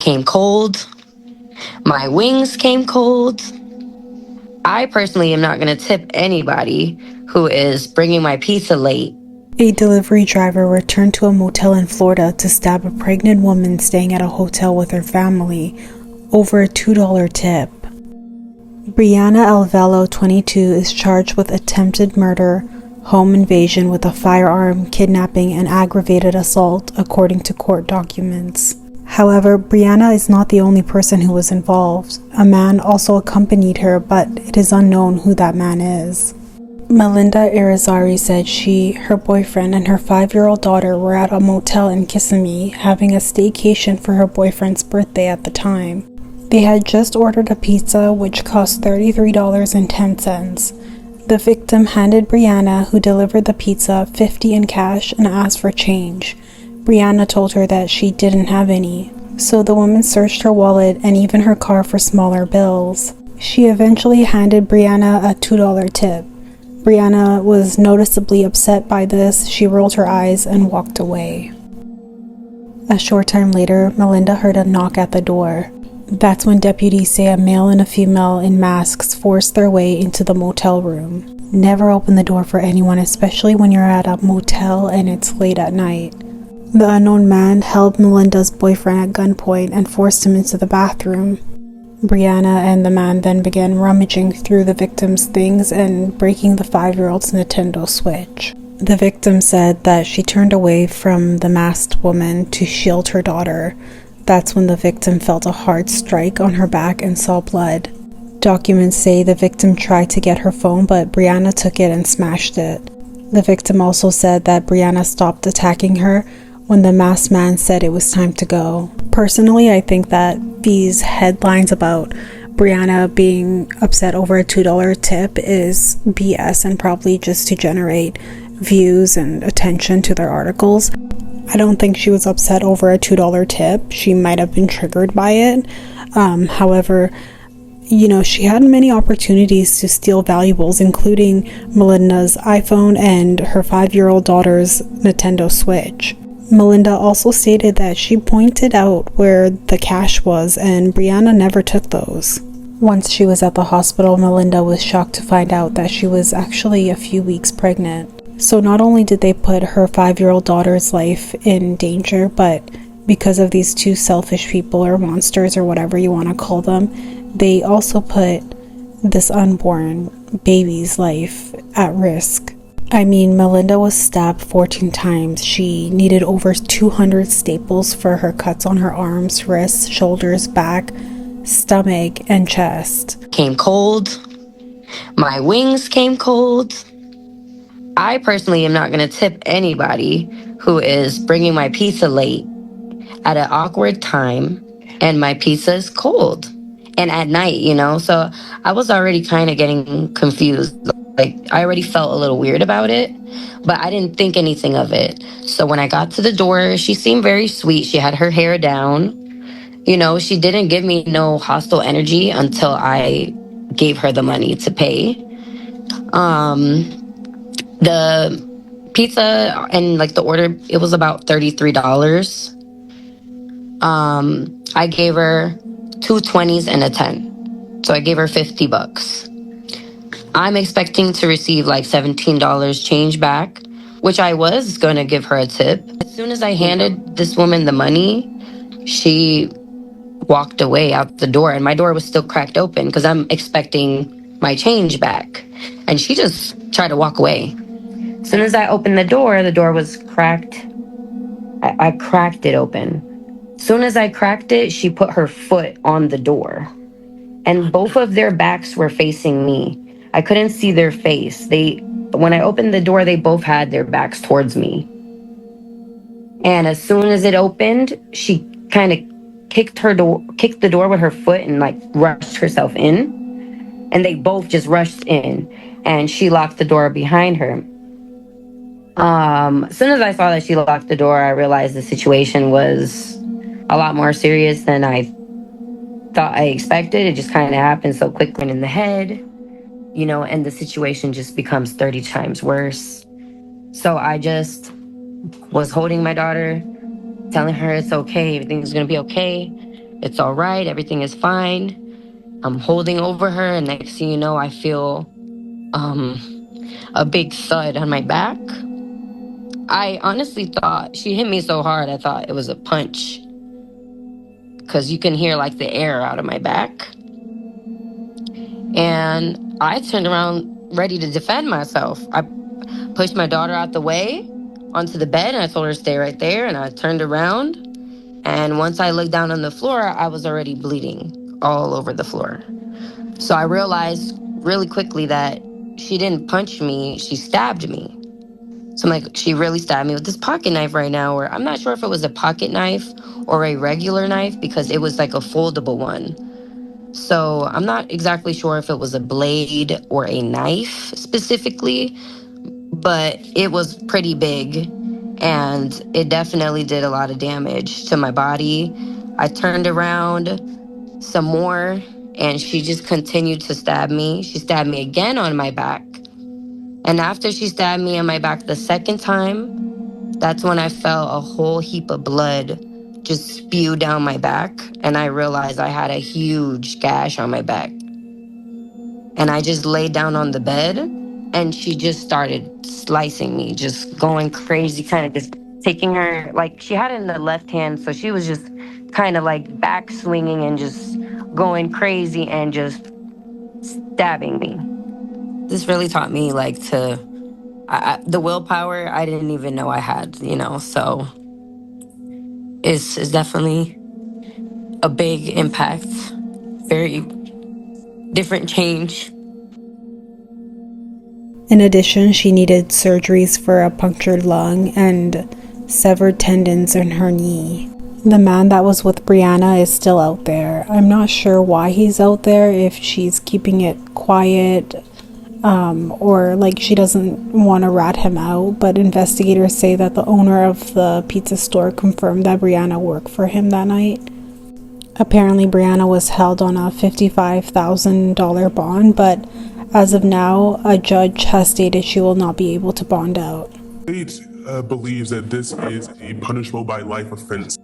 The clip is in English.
came cold. My wings came cold. I personally am not going to tip anybody who is bringing my pizza late. A delivery driver returned to a motel in Florida to stab a pregnant woman staying at a hotel with her family over a $2 tip. Brianna Alvello, 22, is charged with attempted murder, home invasion with a firearm, kidnapping, and aggravated assault, according to court documents. However, Brianna is not the only person who was involved. A man also accompanied her, but it is unknown who that man is. Melinda Irizarry said she, her boyfriend, and her 5-year-old daughter were at a motel in Kissimmee having a staycation for her boyfriend's birthday at the time. They had just ordered a pizza, which cost $33.10. The victim handed Brianna, who delivered the pizza, $50 in cash and asked for change. Brianna told her that she didn't have any, so the woman searched her wallet and even her car for smaller bills. She eventually handed Brianna a $2 tip. Brianna was noticeably upset by this. She rolled her eyes and walked away. A short time later, Melinda heard a knock at the door. That's when deputies say a male and a female in masks forced their way into the motel room. Never open the door for anyone, especially when you're at a motel and it's late at night. The unknown man held Melinda's boyfriend at gunpoint and forced him into the bathroom. Brianna and the man then began rummaging through the victim's things and breaking the 5-year-old's Nintendo Switch. The victim said that she turned away from the masked woman to shield her daughter. That's when the victim felt a hard strike on her back and saw blood. Documents say the victim tried to get her phone, but Brianna took it and smashed it. The victim also said that Brianna stopped attacking her when the masked man said it was time to go. Personally, I think that these headlines about Brianna being upset over a $2 tip is BS and probably just to generate views and attention to their articles. I don't think she was upset over a $2 tip. She might have been triggered by it. However, she had many opportunities to steal valuables, including Melinda's iPhone and her 5-year-old daughter's Nintendo Switch. Melinda also stated that she pointed out where the cash was and Brianna never took those. Once she was at the hospital, Melinda was shocked to find out that she was actually a few weeks pregnant. So not only did they put her 5-year-old daughter's life in danger, but because of these two selfish people or monsters or whatever you want to call them, they also put this unborn baby's life at risk. I mean, Melinda was stabbed 14 times. She needed over 200 staples for her cuts on her arms, wrists, shoulders, back, stomach, and chest. Came cold. My wings came cold. I personally am not going to tip anybody who is bringing my pizza late at an awkward time and my pizza is cold and at night, So I was already kind of getting confused. Like, I already felt a little weird about it, but I didn't think anything of it. So when I got to the door, she seemed very sweet. She had her hair down. She didn't give me no hostile energy until I gave her the money to pay. The pizza and the order, it was about $33. I gave her 2 20s and a 10. So I gave her $50. I'm expecting to receive $17 change back, which I was going to give her a tip. As soon as I handed this woman the money, she walked away out the door, and my door was still cracked open because I'm expecting my change back. And she just tried to walk away. As soon as I opened the door was cracked. I cracked it open. As soon as I cracked it, she put her foot on the door. And both of their backs were facing me. I couldn't see their face. When I opened the door, they both had their backs towards me. And as soon as it opened, she kind of kicked the door with her foot and rushed herself in. And they both just rushed in, and she locked the door behind her. As soon as I saw that she locked the door, I realized the situation was a lot more serious than I thought I expected. It just kind of happened so quickly in the head, and the situation just becomes 30 times worse. So I just was holding my daughter, telling her it's okay, everything's going to be okay. It's all right. Everything is fine. I'm holding over her, and next thing you know, I feel a big thud on my back. I honestly thought she hit me so hard, I thought it was a punch, because you can hear like the air out of my back. And I turned around ready to defend myself. I pushed my daughter out the way onto the bed, and I told her to stay right there. And I turned around, and once I looked down on the floor, I was already bleeding all over the floor. So I realized really quickly that she didn't punch me, she stabbed me. So I'm like, she really stabbed me with this pocket knife right now, or I'm not sure if it was a pocket knife or a regular knife, because it was like a foldable one. So I'm not exactly sure if it was a blade or a knife specifically, but it was pretty big, and it definitely did a lot of damage to my body. I turned around some more, and she just continued to stab me. She stabbed me again on my back. And after she stabbed me on my back the second time, that's when I felt a whole heap of blood just spew down my back. And I realized I had a huge gash on my back. And I just laid down on the bed, and she just started slicing me, just going crazy, kind of just taking her, like she had it in the left hand. So she was just kind of like back swinging and just going crazy and just stabbing me. This really taught me like the willpower I didn't even know I had, so it's definitely a big impact, very different change. In addition, she needed surgeries for a punctured lung and severed tendons in her knee. The man that was with Brianna is still out there. I'm not sure why he's out there, if she's keeping it quiet, or like she doesn't want to rat him out, but investigators say that the owner of the pizza store confirmed that Brianna worked for him that night. Apparently, Brianna was held on a $55,000 bond, but as of now, a judge has stated she will not be able to bond out. The state believes that this is a punishable by life offense.